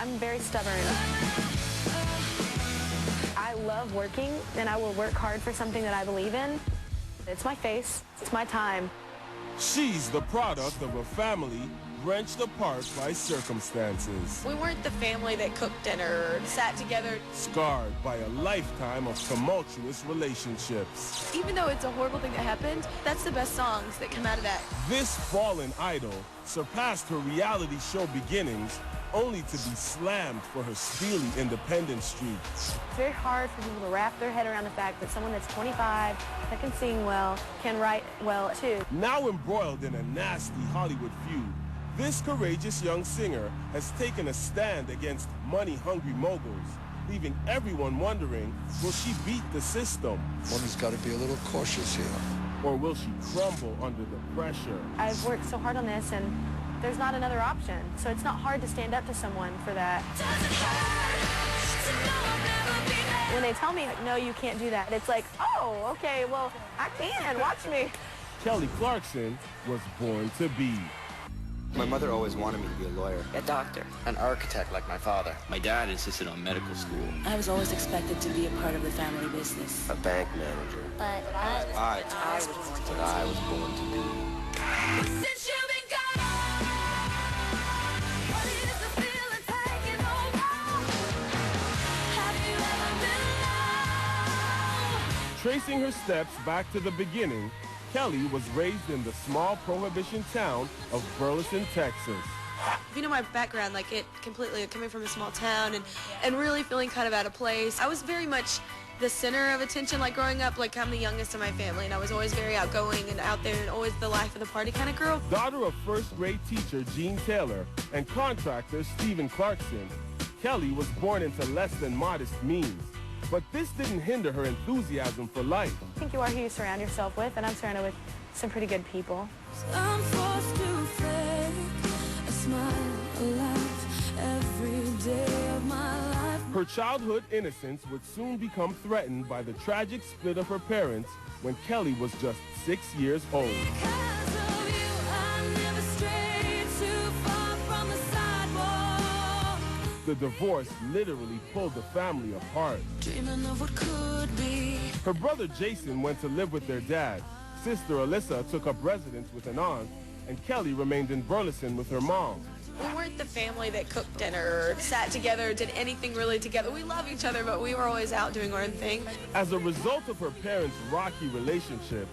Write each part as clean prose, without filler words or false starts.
I'm very stubborn. I love working, and I will work hard for something that I believe in. It's my face. It's my time. She's the product of a family wrenched apart by circumstances. We weren't the family that cooked dinner or sat together. Scarred by a lifetime of tumultuous relationships. Even though it's a horrible thing that happened, that's the best songs that come out of that. This fallen idol surpassed her reality show beginnings only to be slammed for her steely independent streak. It's very hard for people to wrap their head around the fact that someone that's 25, that can sing well, can write well too. Now embroiled in a nasty Hollywood feud, this courageous young singer has taken a stand against money-hungry moguls, leaving everyone wondering, will she beat the system? One has got to be a little cautious here. Or will she crumble under the pressure? I've worked so hard on this, and there's not another option. So it's not hard to stand up to someone for that. When they tell me, no, you can't do that, it's like, oh, okay, well, I can. Watch me. Kelly Clarkson was born to be. My mother always wanted me to be a lawyer. A doctor. An architect like my father. My dad insisted on medical school. I was always expected to be a part of the family business. A bank manager. But I was born to be. Since you've been gone, what is the feeling taking over? Have you ever been alone? Tracing her steps back to the beginning, Kelly was raised in the small prohibition town of Burleson, Texas. If you know my background, like completely coming from a small town and really feeling kind of out of place. I was very much the center of attention, like growing up, like I'm the youngest in my family, and I was always very outgoing and out there and always the life of the party kind of girl. Daughter of first-grade teacher Jean Taylor and contractor Stephen Clarkson, Kelly was born into less than modest means. But this didn't hinder her enthusiasm for life. I think you are who you surround yourself with, and I'm surrounded with some pretty good people. I'm forced to fake a smile, a laugh every day of my life. Her childhood innocence would soon become threatened by the tragic split of her parents when Kelly was just 6 years old. Because of you, I never strayed too far from the sidewalk. The divorce literally pulled the family apart. Dreaming of what could be. Her brother Jason went to live with their dad. Sister Alyssa took up residence with an aunt, and Kelly remained in Burleson with her mom. We weren't the family that cooked dinner or sat together or did anything really together. We love each other, but we were always out doing our own thing. As a result of her parents' rocky relationship,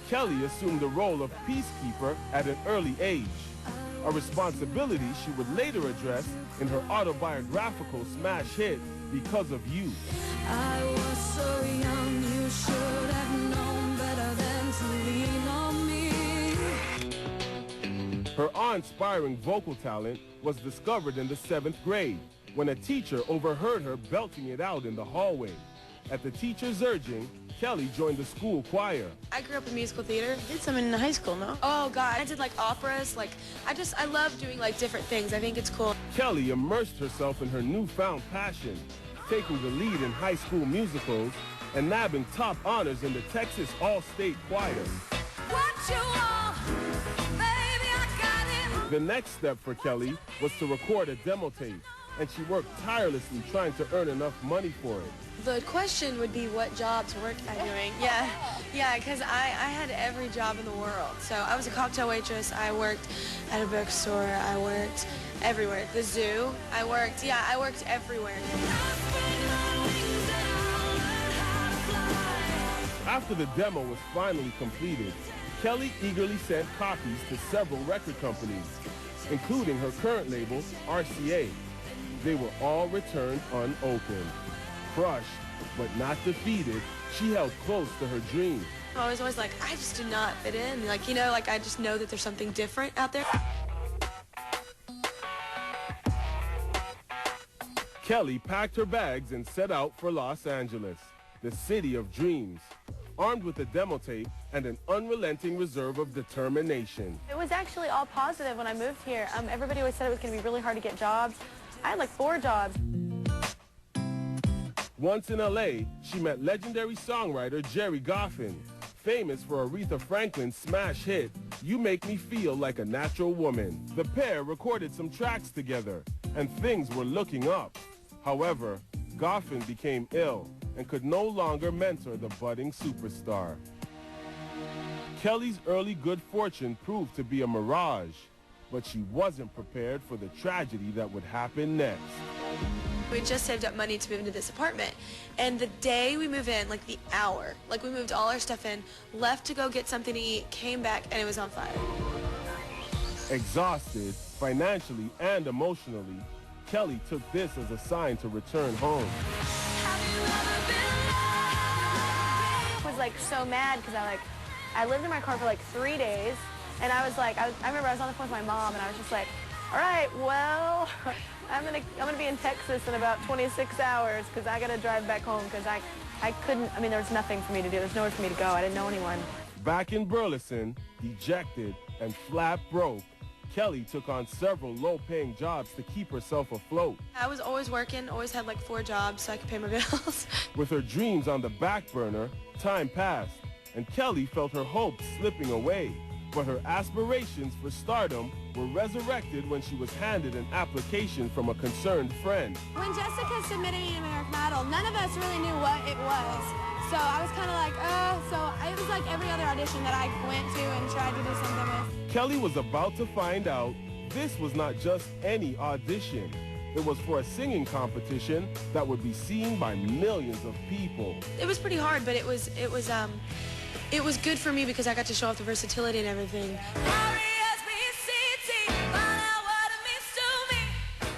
Kelly assumed the role of peacekeeper at an early age, a responsibility she would later address in her autobiographical smash hit, Because of You. I was so young, you should have known better than to lean on me. Her awe-inspiring vocal talent was discovered in the 7th grade when a teacher overheard her belting it out in the hallway. At the teacher's urging, Kelly joined the school choir. I grew up in musical theater. did some in high school, no? Oh God, I did like operas. Like I love doing like different things. I think it's cool. Kelly immersed herself in her newfound passion, taking the lead in high school musicals and nabbing top honors in the Texas All-State Choir. What you want, baby, I got it. The next step for Kelly was to record a demo tape, and she worked tirelessly trying to earn enough money for it. The question would be what jobs work I doing? Yeah, because I had every job in the world. So I was a cocktail waitress. I worked at a bookstore. I worked everywhere. The zoo. I worked everywhere. After the demo was finally completed, Kelly eagerly sent copies to several record companies, including her current label, RCA. They were all returned unopened. Crushed, but not defeated, she held close to her dream. I was always like, I just do not fit in. Like, you know, like I just know that there's something different out there. Kelly packed her bags and set out for Los Angeles, the city of dreams, armed with a demo tape and an unrelenting reserve of determination. It was actually all positive when I moved here. Everybody always said it was going to be really hard to get jobs. I had like 4 jobs. Once in L.A., she met legendary songwriter Jerry Goffin, famous for Aretha Franklin's smash hit, You Make Me Feel Like a Natural Woman. The pair recorded some tracks together, and things were looking up. However, Goffin became ill and could no longer mentor the budding superstar. Kelly's early good fortune proved to be a mirage, but she wasn't prepared for the tragedy that would happen next. We just saved up money to move into this apartment, and the day we move in, like the hour, like we moved all our stuff in, left to go get something to eat, came back, and it was on fire. Exhausted, financially and emotionally, Kelly took this as a sign to return home. I was like so mad because I lived in my car for like 3 days, and I was like, I remember I was on the phone with my mom, and I was just like, all right, well, I'm gonna be in Texas in about 26 hours because I gotta drive back home because I couldn't, I mean, there was nothing for me to do. There's nowhere for me to go. I didn't know anyone. Back in Burleson, dejected and flat broke, Kelly took on several low-paying jobs to keep herself afloat. I was always working, always had like 4 jobs so I could pay my bills. With her dreams on the back burner, time passed, and Kelly felt her hopes slipping away. But her aspirations for stardom were resurrected when she was handed an application from a concerned friend. When Jessica submitted me to American Idol, none of us really knew what it was. So I was kind of like, it was like every other audition that I went to and tried to do something with. Kelly was about to find out this was not just any audition. It was for a singing competition that would be seen by millions of people. It was pretty hard, but it was good for me because I got to show off the versatility and everything.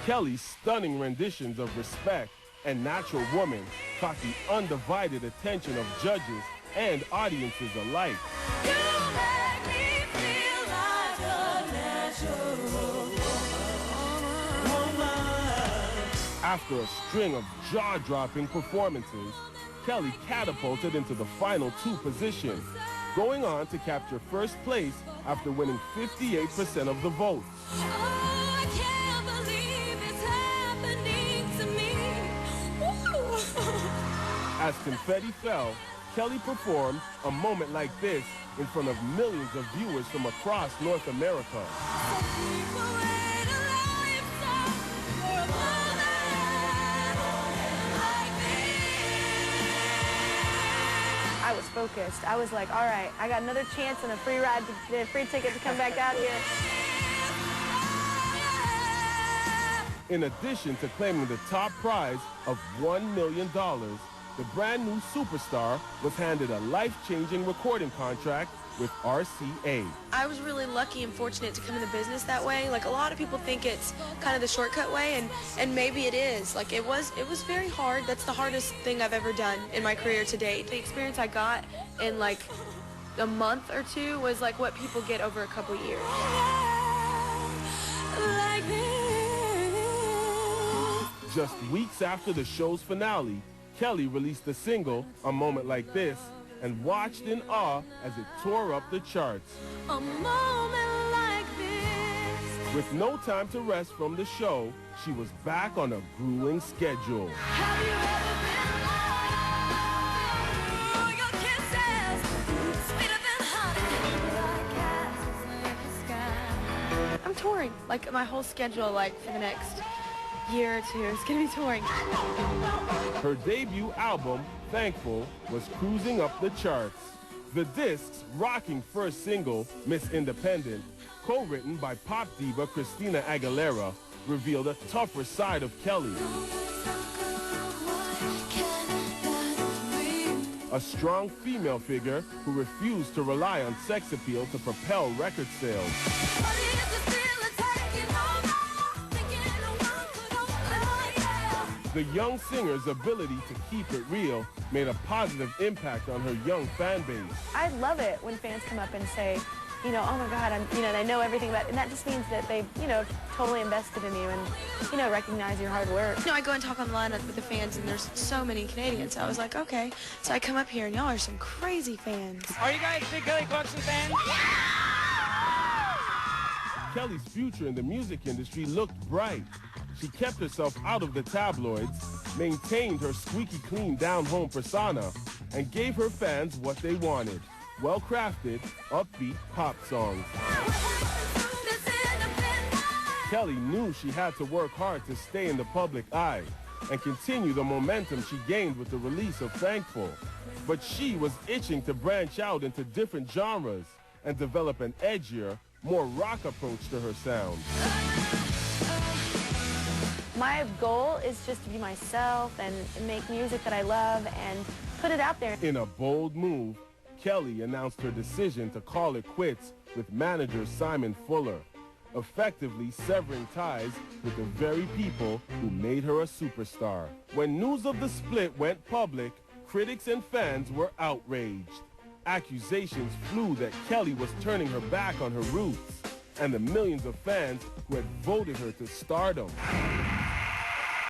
Kelly's stunning renditions of Respect and Natural Woman caught the undivided attention of judges and audiences alike. After a string of jaw-dropping performances, Kelly catapulted into the final 2 positions, going on to capture first place after winning 58% of the votes. Oh, I can't believe it's happening to me. Woo. As confetti fell, Kelly performed A Moment Like This in front of millions of viewers from across North America. I was focused. I was like, all right, I got another chance and a free ride, a free ticket to come back out here. In addition to claiming the top prize of $1 million, the brand new superstar was handed a life-changing recording contract with RCA. I was really lucky and fortunate to come in the business that way. Like, a lot of people think it's kind of the shortcut way, and maybe it is. Like, it was very hard. That's the hardest thing I've ever done in my career to date. The experience I got in like a month or 2 was like what people get over a couple years. Just weeks after the show's finale, Kelly released the single, A Moment Like This, and watched in awe as it tore up the charts. A moment like this. With no time to rest from the show, she was back on a grueling schedule. Have you ever been loved? Your kisses, sweeter than honey. Like castles in the sky. I'm touring. Like, my whole schedule, like, for the next year or 2 is gonna be touring. Her debut album, Thankful, was cruising up the charts. The disc's rocking first single, Miss Independent, co-written by pop diva Christina Aguilera, revealed a tougher side of Kelly. A strong female figure who refused to rely on sex appeal to propel record sales. The young singer's ability to keep it real made a positive impact on her young fan base. I love it when fans come up and say, you know, oh my God, and I know everything about it. And that just means that they've, totally invested in you and, recognize your hard work. I go and talk online with the fans, and there's so many Canadians. So I was like, okay. So I come up here, and y'all are some crazy fans. Are you guys big Kelly Clarkson fans? Kelly's future in the music industry looked bright. She kept herself out of the tabloids, maintained her squeaky clean down-home persona, and gave her fans what they wanted: well-crafted, upbeat pop songs. Kelly knew she had to work hard to stay in the public eye and continue the momentum she gained with the release of Thankful. But she was itching to branch out into different genres and develop an edgier, more rock approach to her sound. My goal is just to be myself and make music that I love and put it out there. In a bold move, Kelly announced her decision to call it quits with manager Simon Fuller, effectively severing ties with the very people who made her a superstar. When news of the split went public, critics and fans were outraged. Accusations flew that Kelly was turning her back on her roots and the millions of fans who had voted her to stardom.